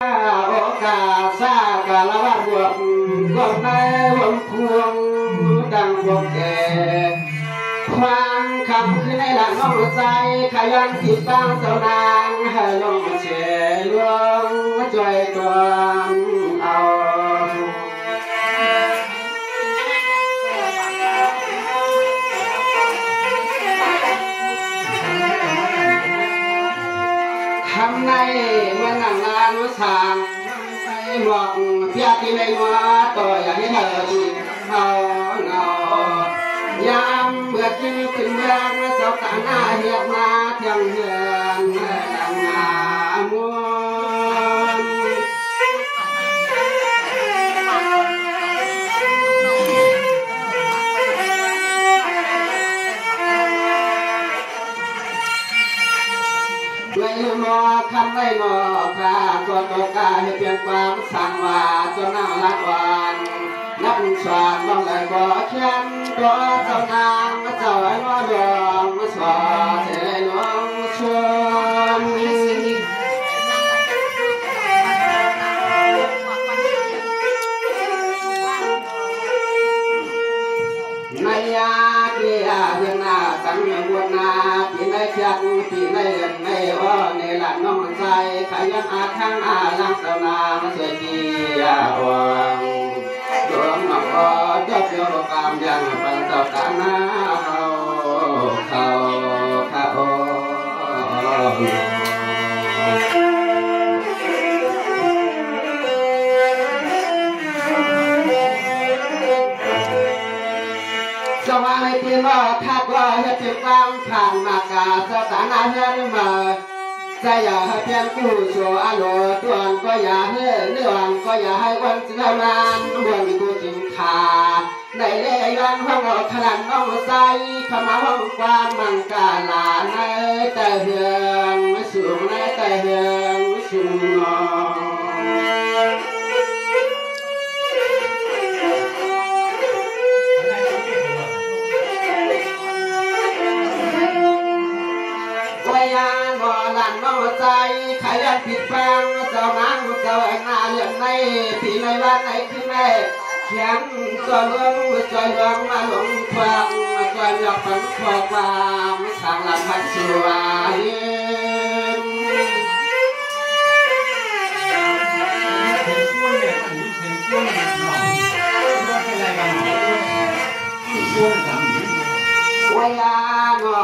โอกาสซากะละวะบวกกบในวงพวงดังวงแก่ความคำคือในหลังน้องใจขยันติดตั้งเจ้านางให้ลงเชลวงจอยตัวเอาทำในเมื่อนั่งงานสร้างไปบอกเพียที่ในวัวต่ออย่าให้เธอดีเอาเงายามเมื่อกินขึ้นเมืองเจ้าตาหน้าเหียบมาเที่ยงเฮือนดังมามวนไม่มอคันไม่มอข้าตัวโตกาให้เปลี่ยนความสั่งว่าจนนั่งรักวันนับสวดลองเลยบ่แค้นตัวเจ้านางเจ้าไอ้น้อดองสวดให้หลวงชวนในยาเกียเฮือนหน้าตั้งบวชนาปีในเขียนปีในเงินในอ้อในละน้องใจขยันอาคังอาลังเจ้านางสวยดีวังดวงน้องอ้อเจ้าเปียวกามยังปันเจ้าตาหน้าเขาสว่างในปีว่าทักว่าเฮ็ดถึงความผ่านมากาเจ้าตาหน้าเฮือนมาใจอย่าให้เพียงกู้ชั่วอโลตวนก็อย่าให้เรื่องก็อย่าให้วันเจ้านานบวนกูจึงขาในเลย้อนห้องขนาดน้องใจเข้ามาห้องความมังกาลาในแต่เฮืองสูงในแต่เฮืองสูงนอวยานบ่หลั่นน้องใจขยันผิดฟังเจ้านางเจ้าหน้าเรื่องในปีในวันไหนคือแม่เขียนจอยเรื่องมาหลงความจอยยกฝันขอความทางลำพันสวยวยานบ่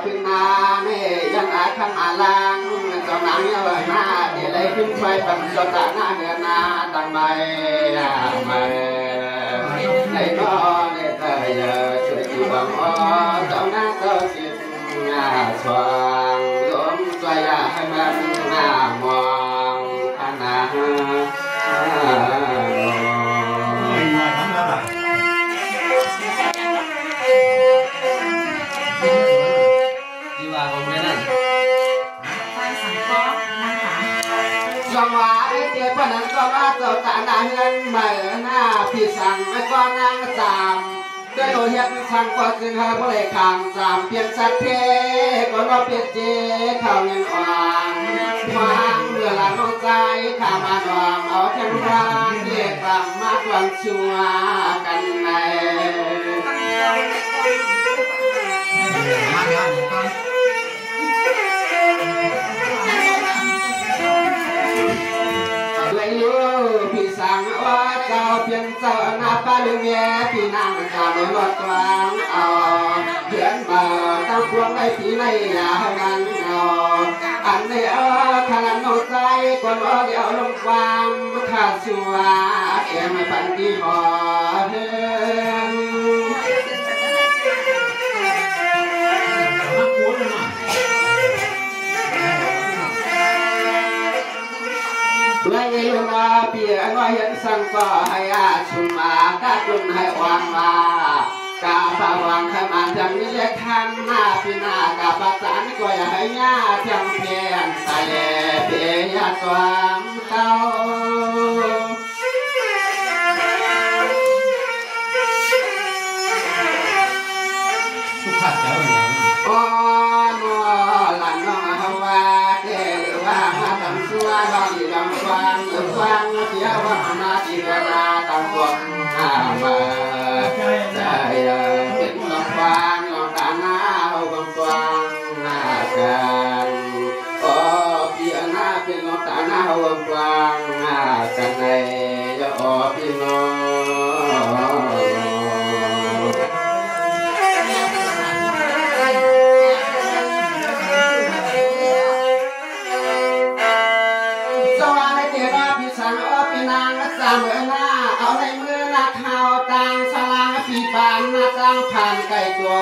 ขึ้นมานี่ยังอาคังอาลังเจ้านางเยาว์หน้าที่ไหลขึ้นไฟปันเจ้าตาหน้าเดือนหน้าดังไม่ในก็ในเธออย่าช่วยจีบังอ้อเจ้าหน้าเจ้าสิงาสว่างล้มใจอยากให้มันหน้ามองขนาดจังหวะไอ้เจ็บปนันก็ว่าเจ้าตาหน้าเฮือนใหม่หน้าพี่สั่งไม่ก็นางจามด้วยโลหิตสั่งก็จึงให้บ่ได้ข้ามจามเพียงสัตว์เทก็รอเปียเจเข้าเงินอ่อนความเมื่อละน้องใจข้ามาดอมเอาแค่ร่างเรียกกลับมาดวงชัวกันในพี่สั่งว่าเจ้าเพียงเจ้าหน้าป้าลืมแย่พี่นางจะไม่ลดความเอาเพื่อนมาตั้งพวงในพี่ในอย่าให้มันเอาอันนี้ขนาดน้องใจก่อนเดี๋ยวลงความขาดชัวแกไม่ปันที่หอเฮือนไม่รู้ว่าเปียน้อยเห็นสังก็ให้อาชุมากาจุนให้วางว่ากาฝาวังให้มันจังนี้เล็กทันหน้าพี่หน้ากาปัจจันก็อย่าให้ญาเทียงเพียนใส่เปียความเต้าสุภาพเจ้าอ๋อนัวหลังน้องว่าเกลือว่ามาทำชัวลองดีลองฟัง มีนางสามหน้าเอาในมือนักข่าวต่างสลางปีปานหน้าต่างผ่านไก่ตัว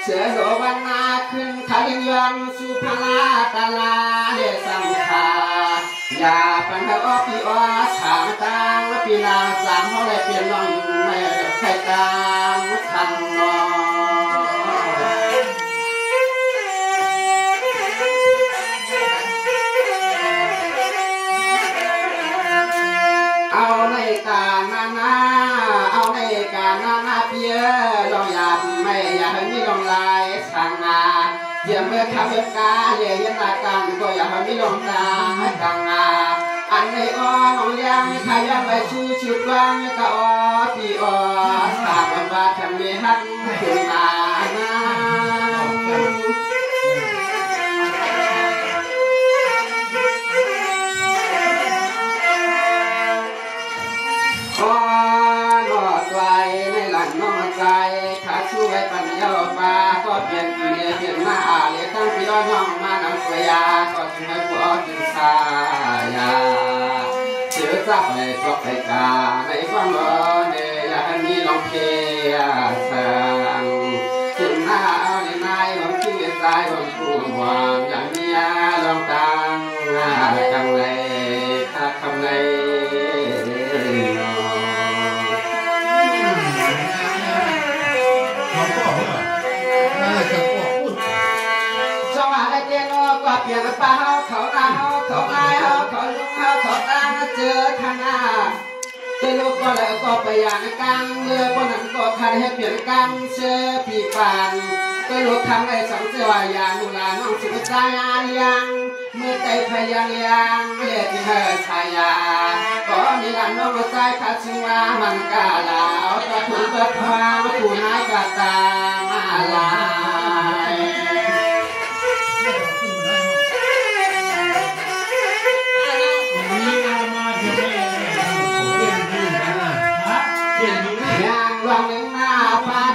เสือโดวันนาขึ้นทะเลยังสุภลาตาลาเดสังขายาปัญหาปีอ้อสามต่างปีนางสามเขาเลยเปลี่ยนน้องไม่ใครตามทันนอเอาในการนาเอาในการนาเพียลองยามไม่อยากให้มีลองลายสังอาเยี่ยมเมื่อขับเมื่อกาเลี้ยยันนาการก็อยากให้มีลองตาสังอาอันในอ้อน้องยังขยันไปชูชุดวางก็อ้อปีอ้อสามบาททำเมีหันขึ้นมาช่วยปัญญาฟ้าก็เปลี่ยนปีเปลี่ยนหน้าเลี้ยตั้งปีน้องมานำสวยาก็ช่วยผัวจึงสายาเสือจับในตกในกาในฟังร้อนเดียร์มีลองเคียสังจึงหน้าในนายลองชื่อสายลองผู้หวังอย่างนี้ลองตังคำในคำในเปลี่ยนป่าเขาหน้าเขาอายเขาลุงเขาตั้งเจอข้างหน้าเจอลูกก็เลยก็ไปอย่างกลางเมื่อคนนั้นก็คันให้เปลี่ยนกลางเชื่อผีปานก็ลูกทำไอ้สองเสืออย่างนูลาน้องสุขใจยังเมื่อใจพยังยังเรียกที่เธอชายาก็มีหลานน้องใจขาดชิวามันกาลาเอาตะถุนเปิดทางถูนายกาตามาลา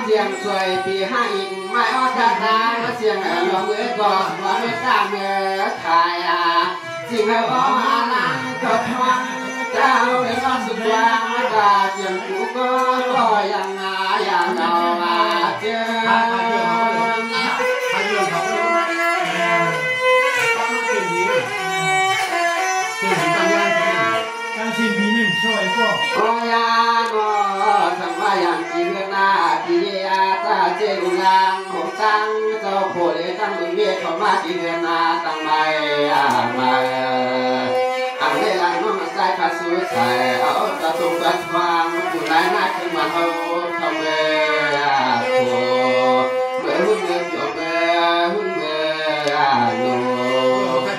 เสียงสวยปีห้าอิงไม่อ้อตาตาเสียงหลวงเอ๋ยกอดว่าไม่ตามเอ๋ยขายสิ่งให้อ้อมาลังก็ทวังเจ้าในบ้านสุดวางตาเสียงกูก็ยังอย่างเรามาเจอโอ้ยาโนสังวายังจีเมืองนาจียาตาเจรุลางหงตังเจ้าโพเลตั้งมึงเวียเข้ามาจีเมืองนาตั้งไม่มาอันเวลาน้องใจขาดสู้ใส่เอาตะตุกตะทวางผู้ร้ายหน้าขึ้นมาเขาทำเมื่อโผเมื่อหุ่นเมื่อเกี่ยวเมื่อหุ่นเมื่อโน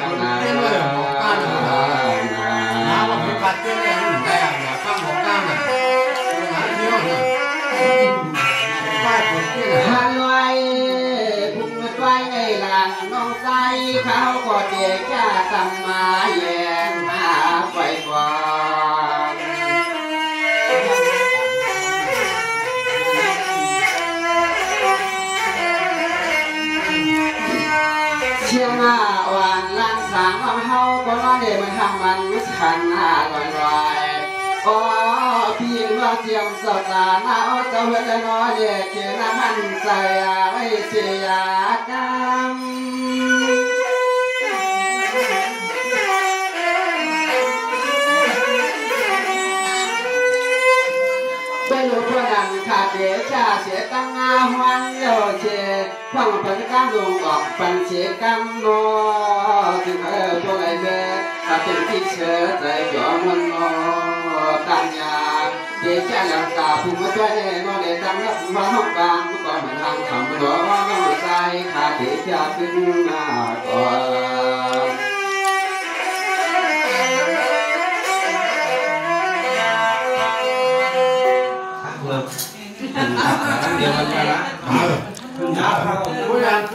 ข้างหน้าปัดเจ้าเนี่ยหุ่นแดงเนี่ยข้างหัวก้างเนี่ยหาเที่ยวเนี่ยฮันไว้พุ่งไว้ในหลังน้องใจเขาก็เด็กจะทำมาแย่มาไฟฟ้าเชื่อมาวันลังสางของเขาก็น้องเด็กมันทำมันขันหน้าลอยโอ้พี่ว่าเจียมสดตาหน้าเจ้าเวทน้อยเด็กเขียนหันใจไม่เสียกันเป็นลูกคนนั้นขาดเดียชาเสียตั้งงาหวันโยเชฟังปัญญาลงออกปัญเชกันโนถึงพวกไอ้เบ้ถ้าเป็นที่เชื่อใจยอมมันโนตั้งยาเดียชาหลังตาผู้มาช่วยให้นอนเดตั้งรับมาห้องกลางก่อนมันทางทำร้อนน้องใจขาดเดียชาขึ้นมาก่อนเดี๋ยวมันจะละ